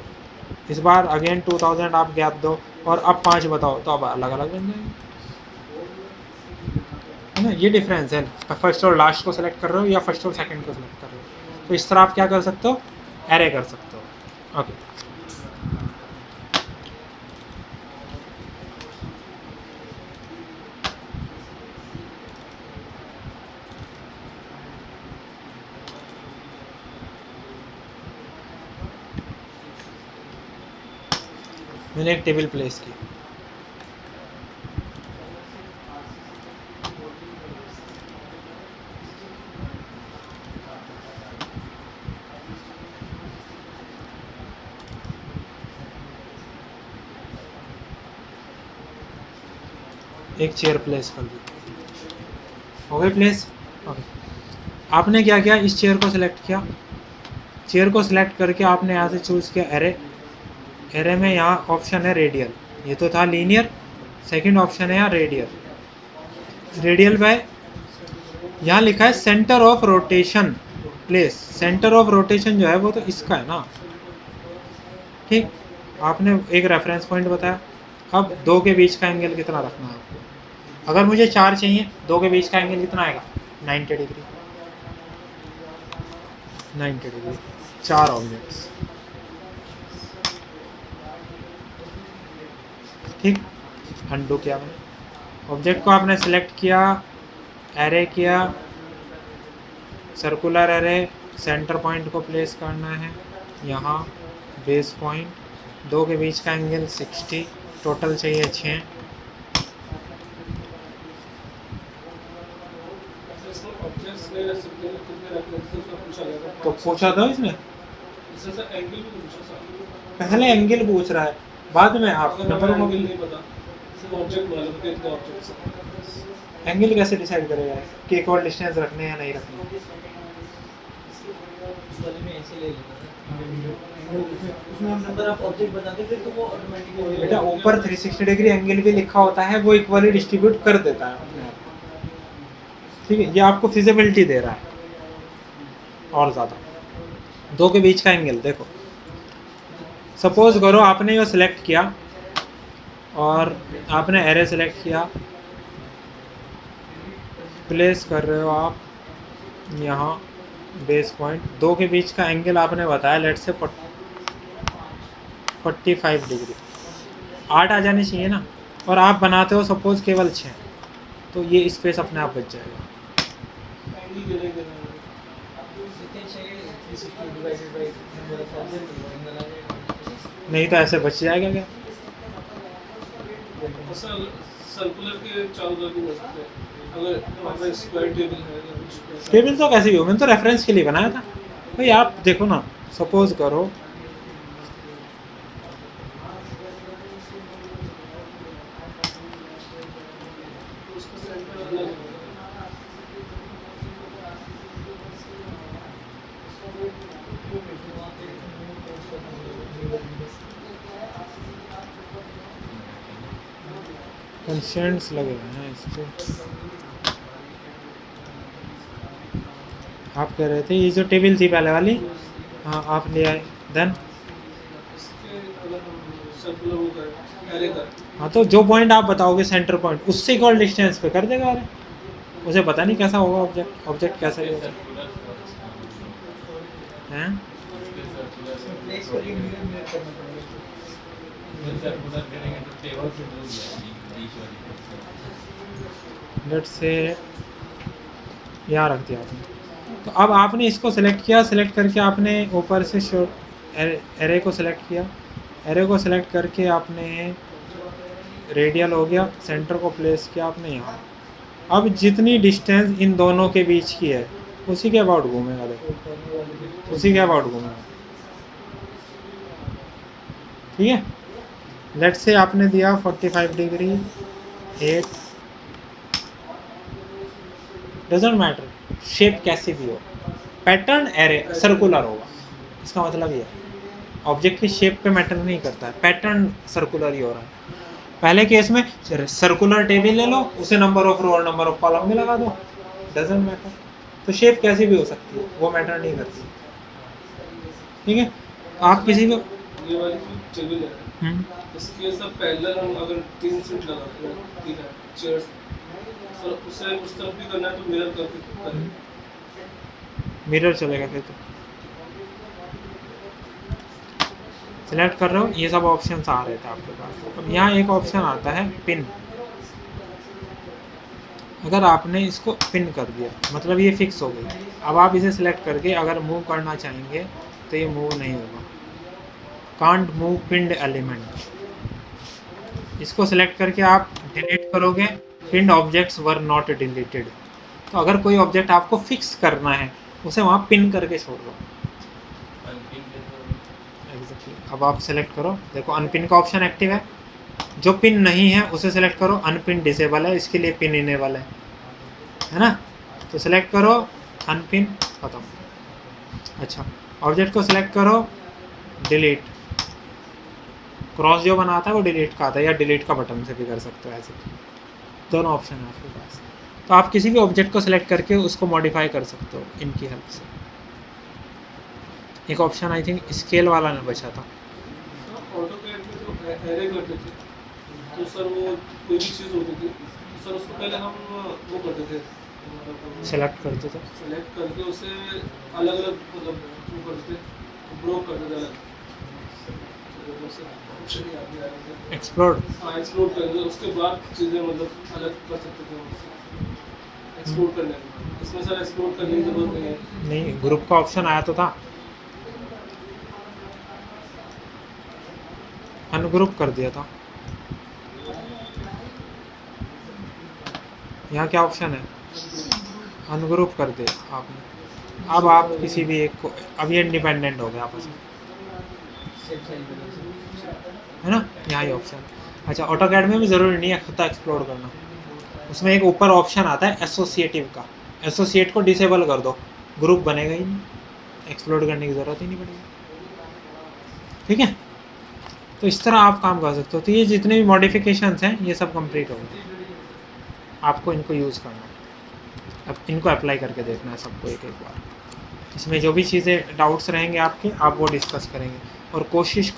इस बार अगेन 2000 आप गैप दो और अब 5 बताओ, तो अब अलग अलग बन जाएंगे, है ना। ये डिफरेंस है, फर्स्ट और लास्ट को सेलेक्ट कर रहे हो या फर्स्ट और सेकंड को सेलेक्ट कर रहे हो। तो इस तरह आप क्या कर सकते हो, एरे कर सकते हो। ओके, मैंने एक टेबल प्लेस की। एक चेयर प्लेस कर दी, हो गई प्लेस। ओके, आपने क्या किया, इस चेयर को सिलेक्ट किया, चेयर को सिलेक्ट करके आपने यहाँ से चूज़ किया एरे। एरे में यहाँ ऑप्शन है रेडियल, ये तो था लीनियर, सेकंड ऑप्शन है यहाँ रेडियल। रेडियल बाय, यहाँ लिखा है centre of rotation place, centre of rotation जो है वो तो इसका है ना, ठीक। आपने एक रेफरेंस पॉइंट बताया। अब दो के बीच का एंगल कितना रखना है आपको, अगर मुझे 4 चाहिए, दो के बीच का एंगल कितना आएगा, 90 डिग्री, 90 डिग्री, 4 ऑब्जेक्ट्स, ठीक। अंडू किया मैंने, ऑब्जेक्ट को आपने सेलेक्ट किया, एरे किया, सर्कुलर एरे, सेंटर पॉइंट को प्लेस करना है यहाँ, बेस पॉइंट, दो के बीच का एंगल 60, टोटल चाहिए 6। इसमें ऑब्जेक्ट्स नहीं रख सकते ना, कितने रखने थे उसमें पूछा गया था, तो 5 पूछा था इसने, इसमें से एंगल भी तो पूछा साथ में। पहले एंगल पूछ रहा है, बाद में आप अगर नंबर हमें को, एंगल नहीं पता, सिर्फ ऑब्जेक्ट मालूम है कितने ऑब्जेक्ट्स हैं। एंगल कैसे डिसाइड करेगा कि इक्वल डिस्टेंस रखने हैं या नहीं रखने। उस वाले में ऐसे ले लेता था एंगल, उसमें हम अगर आप ऑब्जेक्ट बताते फिर तो वो ऑटोमेटिकली बेटा ऊपर 360 डिग्री एंगल भी लिखा होता है, वो इक्वली डिस्ट्रीब्यूट कर देता है अपने आप को, ठीक है। ये आपको फिजिबिलिटी दे रहा है और ज़्यादा। दो के बीच का एंगल देखो, सपोज करो आपने ये सिलेक्ट किया और आपने एरे सेलेक्ट किया, प्लेस कर रहे हो आप यहाँ बेस पॉइंट, दो के बीच का एंगल आपने बताया लेट से 45 डिग्री, 8 आ जानी चाहिए ना, और आप बनाते हो सपोज केवल 6, तो ये स्पेस अपने आप बच जाएगा। एंगल गिने गिने होंगे। जितने चाहिए 360 divided by number of object वो एंगल आ जाएगा। नहीं तो ऐसे बच जाएगा क्या, असल सर्कुलर के चारों तरफ भी कर सकते हैं, अगर हमारे पास स्क्वायर टेबल है या कुछ ऐसा। टेबल तो कैसे भी हो, मैंने तो रेफरेंस के लिए बनाया था भाई। आप देखो ना, सपोज करो तो उसका सेंटर अलग होगा ना। तो वहाँ पे नो पोस्ट करना पड़ेगा नीडल नीडल। कंस्ट्रेंट्स लगे हुए हैं इस पे। आप कह रहे थे ये जो टेबल थी पहले वाली, हाँ आप ले आए, देन इस पे अगर हम सर्कुलर वो करें, एरे करें, हाँ तो जो पॉइंट आप बताओगे सेंटर पॉइंट, उससे इक्वल डिस्टेंस पे कर देगा अरे, उसे पता नहीं कैसा होगा ऑब्जेक्ट, ऑब्जेक्ट कैसा ही इसके होगा, सर्कुलर वो नहीं होगा, हैं। इसके सर्कुलर इसमें प्लेस करके प्रोजेक्ट मिरर मिरर करना पड़ेगा इसको। इसमें सर्कुलर करेंगे तो टेबल फिट हो जाएगी बीच वाली पोर्शन। लेट से यहाँ रख दिया आपने, तो अब आपने इसको सेलेक्ट किया, सेलेक्ट करके आपने ऊपर से एरे को सेलेक्ट किया, एरे को सेलेक्ट करके आपने रेडियल हो गया, सेंटर को प्लेस किया आपने यहाँ। अब जितनी डिस्टेंस इन दोनों के बीच की है उसी के अबाउट घूमेगा, देखो तो कॉर्नर वाले पे उसी के अबाउट घूमेगा, ठीक है। लेट से आपने दिया 45 डिग्री 8, डजेंट मैटर, शेप कैसी भी हो, पैटर्न एरे सर्कुलर होगा, इसका मतलब ये है ऑब्जेक्ट की शेप पे मैटर नहीं करता है, पैटर्न सर्कुलर ही हो रहा है। पहले केस में सर्कुलर टेबल ले लो, उसे नंबर ऑफ रो और नंबर ऑफ कॉलम में लगा दो, डजेंट मैटर। तो शेप कैसी भी हो सकती है, वो मैटर नहीं करती। ठीक है, आप किसी भी ये वाली जो टेबल है हम्म, इसके सब पैरेलल हम अगर 3 सीट लगाते हैं, 3 चेयर्स, सर उसे उस तरफ भी करना है तो मिरर करके करें। मिरर चलेगा फिर तो। सिलेक्ट कर रहे हो, ये सब ऑप्शंस आ रहे थे आपके पास। अब यहाँ एक ऑप्शन आता है पिन। अगर आपने इसको पिन कर दिया मतलब ये फिक्स हो गई। अब आप इसे सिलेक्ट करके अगर मूव करना चाहेंगे तो ये मूव नहीं होगा। कांट मूव पिन्ड एलिमेंट, इसको सिलेक्ट करके आप डिलीट करोगे, pinned objects were not deleted. तो अगर कोई ऑब्जेक्ट आपको फिक्स करना है उसे वहाँ पिन करके छोड़ दो। अनपिन कैसे होगा? एग्जैक्टली, अब आप सेलेक्ट करो, देखो अनपिन का ऑप्शन एक्टिव है। जो पिन नहीं है उसे सेलेक्ट करो, अनपिन डिसेबल है, इसके लिए पिन इनेबल है ना। तो सेलेक्ट करो अनपिन, खत्म। अच्छा, ऑब्जेक्ट को सिलेक्ट करो, डिलीट, क्रॉस जो बनाता है वो डिलीट का आता है, या डिलीट का बटन से भी कर सकते हो, ऐसे दोनों ऑप्शन है आपके पास। तो आप किसी भी ऑब्जेक्ट को सिलेक्ट करके उसको मॉडिफाई कर सकते हो इनकी हेल्प से। एक ऑप्शन आई थिंक स्केल वाला ने बचा था। सर ऑटो कैड में जो एरे करते थे तो सर वो कोई भी चीज़ होती थी तो सर उसको पहले हम वो करते थे, मतलब सेलेक्ट करते थे, सेलेक्ट करके उसे अलग अलग मतलब वो करते थे, ब्रोक करते थे अलग। ऑप्शन याद नहीं आ रहा था। एक्सप्लोर। हाँ एक्सप्लोर करते थे, उसके बाद चीज़ें मतलब अलग कर सकते थे उससे एक्सप्लोर करने के बाद। इसमें सर एक्सप्लोर करने की ज़रूरत नहीं है। नहीं, ग्रुप का ऑप्शन आया तो था, अनग्रुप कर दिया था। यहाँ क्या ऑप्शन है, अनग्रुप कर दिया आपने। अब आप किसी भी एक को, अब ये इंडिपेंडेंट हो गया आपस में, सेम साइज बना सकते है ना। यहाँ ये ऑप्शन। अच्छा, ऑटो कैड में भी ज़रूरी नहीं है खुद एक्सप्लोर करना, उसमें एक ऊपर ऑप्शन आता है एसोसिएटिव का, एसोसिएट को डिसेबल कर दो, ग्रुप बनेगा ही नहीं, एक्सप्लोर करने की ज़रूरत ही नहीं पड़ेगी। ठीक है, तो इस तरह आप काम कर सकते हो। तो ये जितने भी मॉडिफिकेशंस हैं ये सब कंप्लीट हो गए, आपको इनको यूज़ करना है। अब इनको अप्लाई करके देखना है सबको एक एक बार। इसमें जो भी चीज़ें डाउट्स रहेंगे आपके, आप वो डिस्कस करेंगे और कोशिश